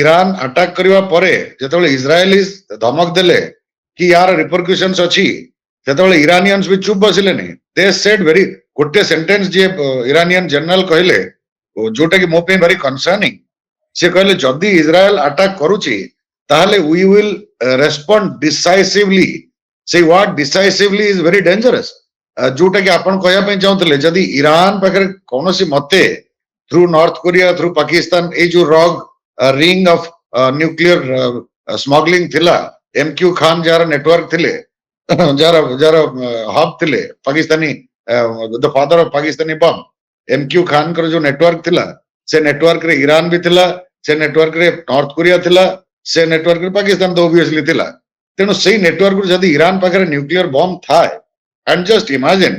Iran attack କରିବା ପରେ ଯେତେବେଳେ ଇସ୍ରାଏଲିଜ ଧମକ ଦେଲେ କି ୟାର ରିପରକ୍ୟୁସନ୍ସ ଅଛି, ସେତେବେଳେ ଇରାନିଆନ୍ସ ବି ଚୁପ୍ ବସିଲେନି। ଦେ ସେଡ୍ ଭେରି ଗୋଟେ ସେଣ୍ଟେନ୍ସ ଯିଏ ଇରାନିଆନ ଜେନେରାଲ କହିଲେ, ଯୋଉଟା କି ମୋ ପାଇଁ ଭାରି କନସର୍ନିଂ। ସେ କହିଲେ ଯଦି ଇସ୍ରାଏଲ ଆଟାକ୍ କରୁଛି ତାହେଲେ वी विल रेस्पोंड डिसाइसिवली। ସେଇ word decisively is very dangerous. जोटा कि आपण कहया ପାଇଁ ଚାହୁଁଥିଲେ ଯଦି ଇରାନ ପାଖରେ କୌଣସି ମତେ through North Korea through Pakistan ए जो rogue ring of nuclear smuggling थिला, एमक्यू खान जार नेटवर्क थिले, जार हब थिले Pakistani, the father of Pakistani bomb, A Q Khan कर जो नेटवर्क थिला, से नेटवर्क रे ईरान भी थिला, से नेटवर्क रे नॉर्थ कोरिया थिला, से नेटवर्क रे पाकिस्तान तो ऑब्वियसली थिला। तेणु सेई नेटवर्क रे जदी ईरान पाखरे न्यूक्लियर बम थाए, एंड जस्ट इमेजिन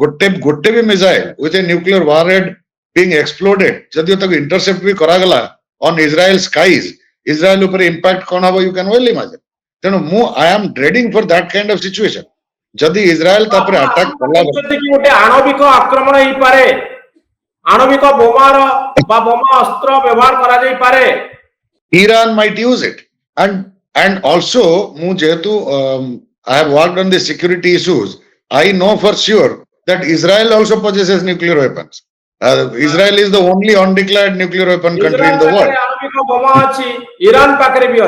गोटे भी missile with a nuclear warhead being exploded जदि तक इंटरसेप्ट भी करा गला on Israel skies, Israel ऊपर impact कौन हबो, you can well imagine। तेणु मु I am dreading for that kind of situation। जदि इस्राएल तापर अटैक कला कि गोटे आणविक आक्रमण ही पारे, आणविक बोमार बा बोमा अस्त्र व्यवहार करा जाई पारे, Iran might use it। and also मु जेतु I have worked on the security issues, I know for sure that Israel also possesses nuclear weapons। Israel is the only undeclared nuclear weapon country in the world। Iran पाखरे भी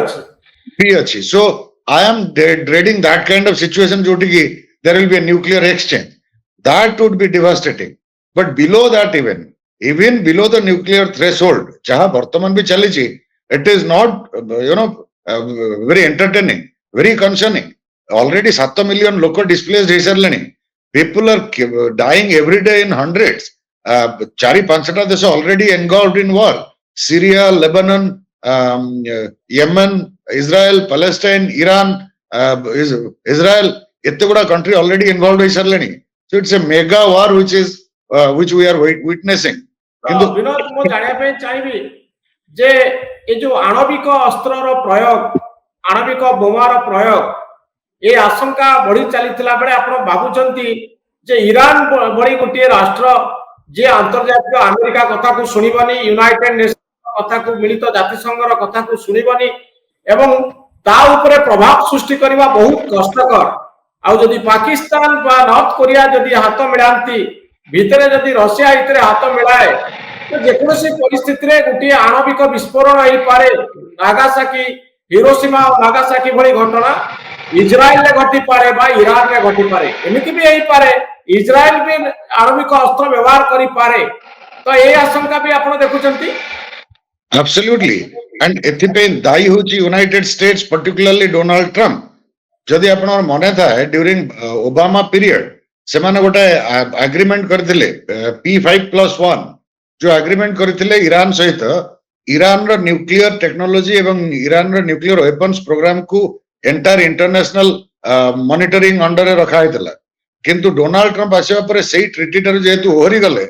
अच्छी। So I am dreading that kind of situation जोटी की there will be a nuclear exchange। That would be devastating। But below that, even below the nuclear threshold, जहाँ वर्तमान भी चली ची, it is not very entertaining, very concerning। Already 7 million लोग displaced है सरलेनी। People are dying every day in hundreds। 4-5 देश already engulfed in war। Syria, Lebanon, Yemen, Israel, Palestine, Iran, Israel, इतने बड़ा country already involved है सरलेनी। So it's a mega war which we are witnessing। Vinod मो जानिया पे चाहिए जे ये जो आणविक अस्त्र रो प्रयोग, आणविक बोमा रो प्रयोग, ये आशंका बढ़ी चलीथिला बेले आपण भाबुचंती जे ईरान बड़ी गोटे राष्ट्र जे अंतर्जातीय अमेरिका कथा को सुनिबनी, यूनाइटेड नेशन कथा को, मिलित जातिसंघ रो कथा को सुनिबनी एवं ता ऊपर प्रभाव सृष्टि करबा बहुत कष्टकर। आ जदि पाकिस्तान बा नॉर्थ कोरिया जदि हाथ मिलांती, भितरे जदि रशिया इतरे हाथ मिलाए, तो जेकोसी परिस्थिति रे गोटे आणविक विस्फोरण होई पारे। नागासाकी, हिरोशिमा और नागासाकी भली घटना इजराइल रे घटी पारे बा ईरान रे घटी पारे, एमिति भी होई पारे इजराइल भी आणविक अस्त्र व्यवहार करी पारे। तो ए आशंका भी आपण देखुचंती। Absolutely। and एथिपे दाई होची United states, particularly Donald Trump. जदि आपण मने था ड्यूरिंग ओबामा पीरियड से माने गोटे एग्रीमेंट करथिले P5+1 जो एग्रीमेंट करथिले ईरान सहित, ईरान रो न्यूक्लियर टेक्नोलॉजी एवं ईरान रो न्यूक्लियर वेपन्स प्रोग्राम को एंटायर इंटरनेशनल मॉनिटरिंग अंडर रे रखा हैतला। किंतु डोनाल्ड ट्रम्प आसिया पर सेही ट्रिटी टर जेतु ओहरी गले,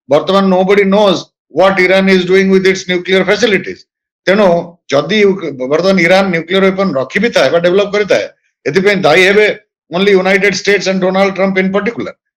वर्तमान nobody knows what Iran is doing with its nuclear facilities. तेणु जदि वर्तमान ईरान न्यूक्लियर वेपन रखी भी था डेवलप करता है, एथिपे दायी हेबे only United states and Donald Trump in particular.